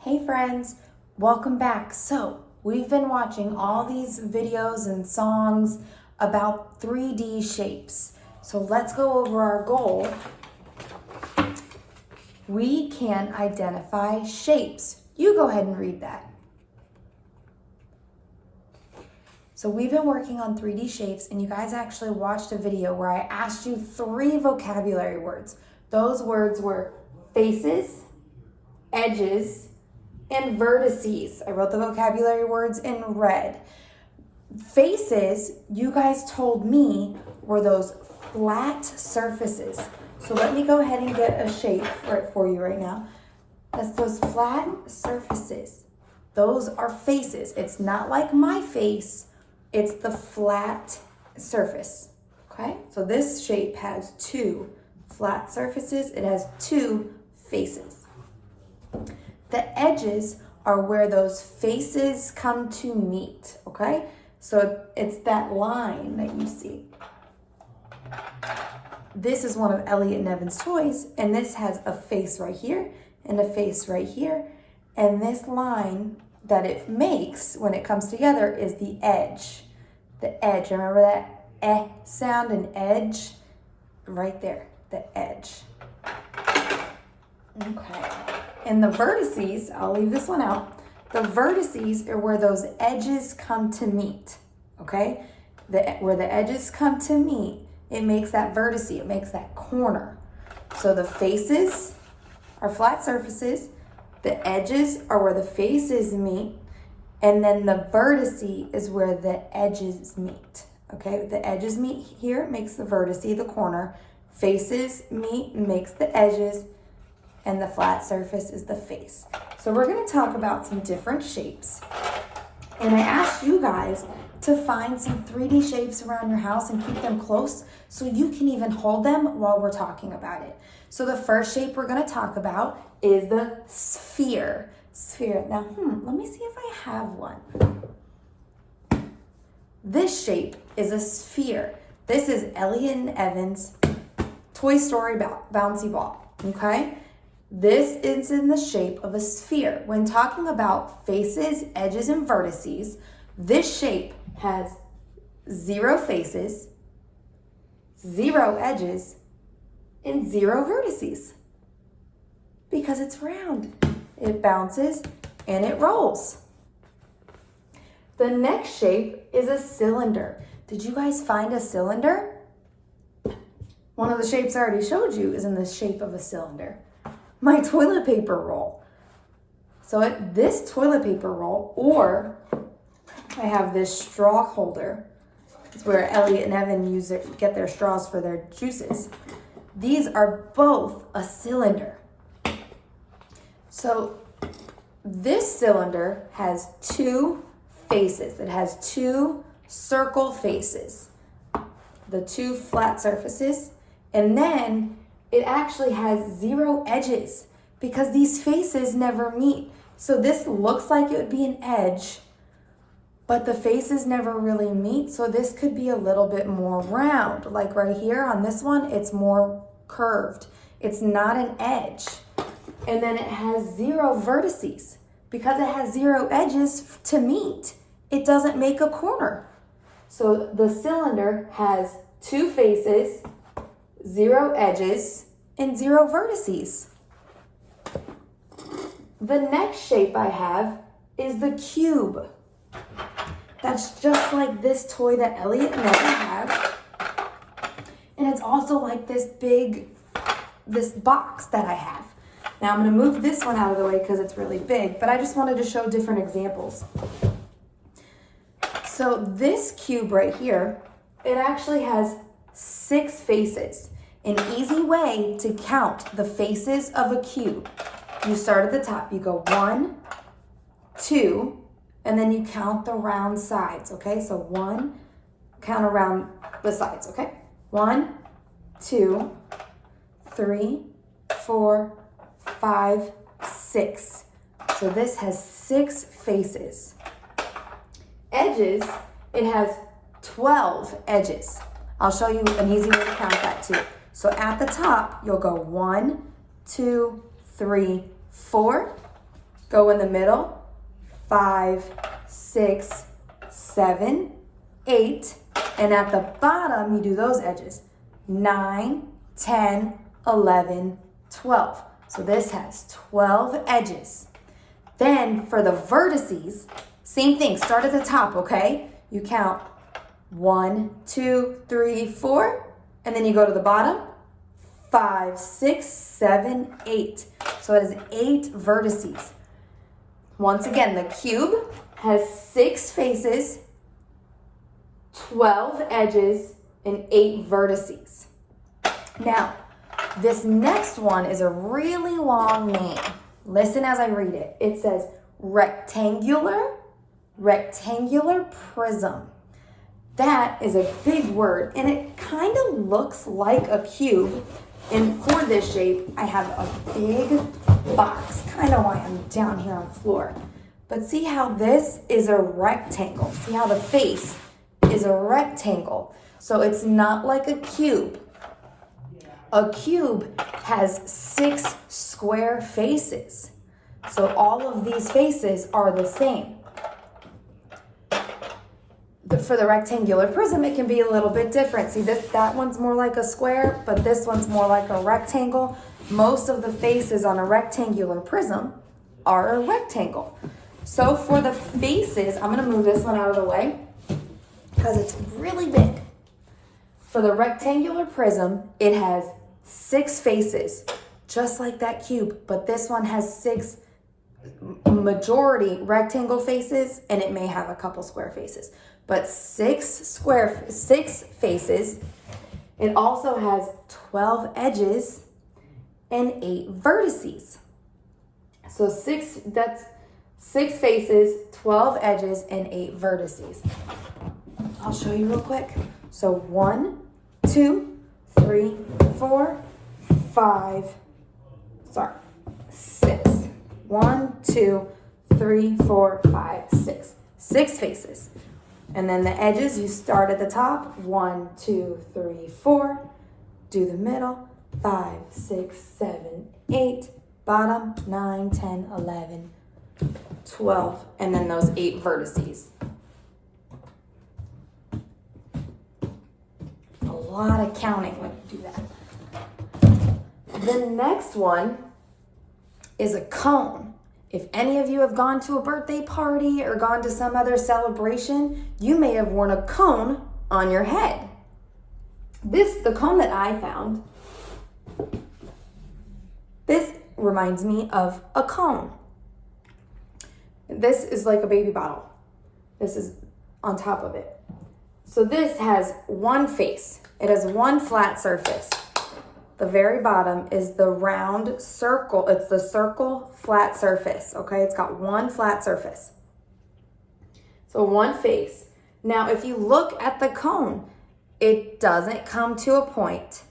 Hey friends, welcome back. So we've been watching all these videos and songs about 3D shapes. So let's go over our goal. We can identify shapes. You go ahead and read that. So we've been working on 3D shapes, and you guys actually watched a video where I asked you 3 vocabulary words. Those words were faces, edges, and vertices. I wrote the vocabulary words in red. Faces, you guys told me, were those flat surfaces. So let me go ahead and get a shape for you right now. That's those flat surfaces. Those are faces. It's not like my face. It's the flat surface. Okay? So this shape has 2 flat surfaces. It has 2 faces. The edges are where those faces come to meet, okay? So it's that line that you see. This is one of Elliot and Evan's toys, and this has a face right here and a face right here. And this line that it makes when it comes together is the edge. The edge, remember that eh sound, an edge? Right there, the edge. Okay. And the vertices, I'll leave this one out. The vertices are where those edges come to meet, okay? Where the edges come to meet, it makes that vertice, it makes that corner. So the faces are flat surfaces, the edges are where the faces meet, and then the vertice is where the edges meet, okay? The edges meet here, makes the vertice, the corner. Faces meet, makes the edges, and the flat surface is the face. So we're gonna talk about some different shapes. And I asked you guys to find some 3D shapes around your house and keep them close so you can even hold them while we're talking about it. So the first shape we're gonna talk about is the sphere. Sphere. Now, let me see if I have one. This shape is a sphere. This is Elliot and Evan's Toy Story bouncy ball, okay? This is in the shape of a sphere. When talking about faces, edges, and vertices, this shape has 0 faces, 0 edges, and 0 vertices because it's round. It bounces and it rolls. The next shape is a cylinder. Did you guys find a cylinder? One of the shapes I already showed you is in the shape of a cylinder. My toilet paper roll. So this toilet paper roll, or I have this straw holder. It's where Elliot and Evan get their straws for their juices. These are both a cylinder. So this cylinder has 2 faces. It has 2 circle faces, the 2 flat surfaces, and then it actually has 0 edges because these faces never meet. So this looks like it would be an edge, but the faces never really meet. So this could be a little bit more round. Like right here on this one, it's more curved. It's not an edge. And then it has 0 vertices. Because it has 0 edges to meet, it doesn't make a corner. So the cylinder has 2 faces, 0 edges, and 0 vertices. The next shape I have is the cube. That's just like this toy that Elliot and Evan have. And it's also like this box that I have. Now I'm gonna move this one out of the way because it's really big, but I just wanted to show different examples. So this cube right here, it actually has 6 faces. An easy way to count the faces of a cube. You start at the top, you go 1, 2, and then you count the round sides, okay? So 1, count around the sides, okay? 1, 2, 3, 4, 5, 6. So this has 6 faces. Edges, it has 12 edges. I'll show you an easy way to count that too. So at the top, you'll go 1, 2, 3, 4. Go in the middle, 5, 6, 7, 8. And at the bottom, you do those edges, 9, 10, 11, 12. So this has 12 edges. Then for the vertices, same thing, start at the top, okay? You count 1, 2, 3, 4, and then you go to the bottom, 5, 6, 7, 8. So it has 8 vertices. Once again, the cube has 6 faces, 12 edges, and 8 vertices. Now, this next one is a really long name. Listen as I read it. It says rectangular prism. That is a big word, and it kind of looks like a cube. And for this shape, I have a big box, kind of why I'm down here on the floor. But see how this is a rectangle. See how the face is a rectangle. So it's not like a cube. A cube has 6 square faces. So all of these faces are the same. For the rectangular prism, it can be a little bit different. See, that one's more like a square, but this one's more like a rectangle. Most of the faces on a rectangular prism are a rectangle. So for the faces, I'm going to move this one out of the way because it's really big. For the rectangular prism, it has 6 faces, just like that cube, but this one has 6 majority rectangle faces, and it may have a couple square faces. But 6 faces. It also has 12 edges and 8 vertices. So that's 6 faces, 12 edges, and 8 vertices. I'll show you real quick. So 1, 2, 3, 4, 5, 6. 1, 2, 3, 4, 5, 6. 6 faces. And then the edges, you start at the top, 1, 2, 3, 4, do the middle, 5, 6, 7, 8, bottom, 9, 10, 11, 12, and then those 8 vertices. A lot of counting when you do that. The next one is a cone. If any of you have gone to a birthday party or gone to some other celebration, you may have worn a cone on your head. The cone that I found, this reminds me of a cone. This is like a baby bottle. This is on top of it. So this has one face. It has one flat surface. The very bottom is the round circle. It's the circle flat surface, okay? It's got one flat surface. So one face. Now, if you look at the cone, it doesn't come to a point.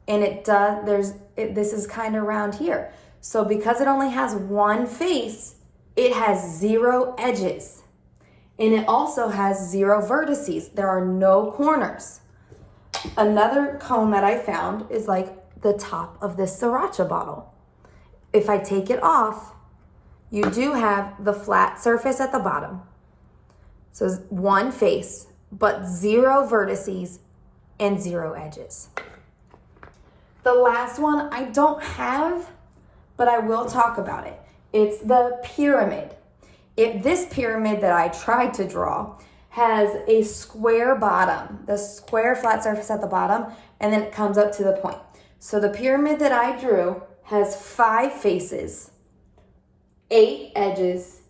And this is kind of round here. So because it only has one face, it has 0 edges. And it also has 0 vertices. There are no corners. Another cone that I found is like the top of this sriracha bottle. If I take it off, you do have the flat surface at the bottom. So it's one face, but 0 vertices and 0 edges. The last one I don't have, but I will talk about it. It's the pyramid. This pyramid that I tried to draw has a square bottom, the square flat surface at the bottom, and then it comes up to the point. So the pyramid that I drew has 5 faces, 8 edges,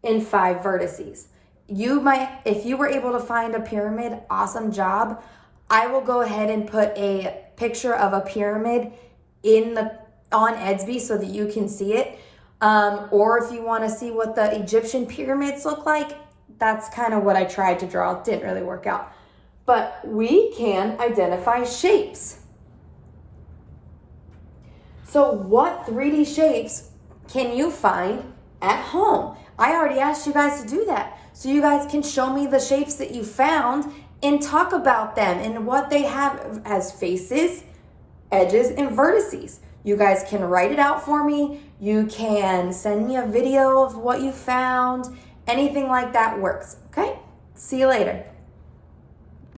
and 5 vertices. If you were able to find a pyramid, awesome job. I will go ahead and put a picture of a pyramid on Edsby so that you can see it. Or if you want to see what the Egyptian pyramids look like, that's kind of what I tried to draw. It didn't really work out. But we can identify shapes. So what 3D shapes can you find at home? I already asked you guys to do that. So you guys can show me the shapes that you found and talk about them and what they have as faces, edges, and vertices. You guys can write it out for me. You can send me a video of what you found. Anything like that works, okay? See you later.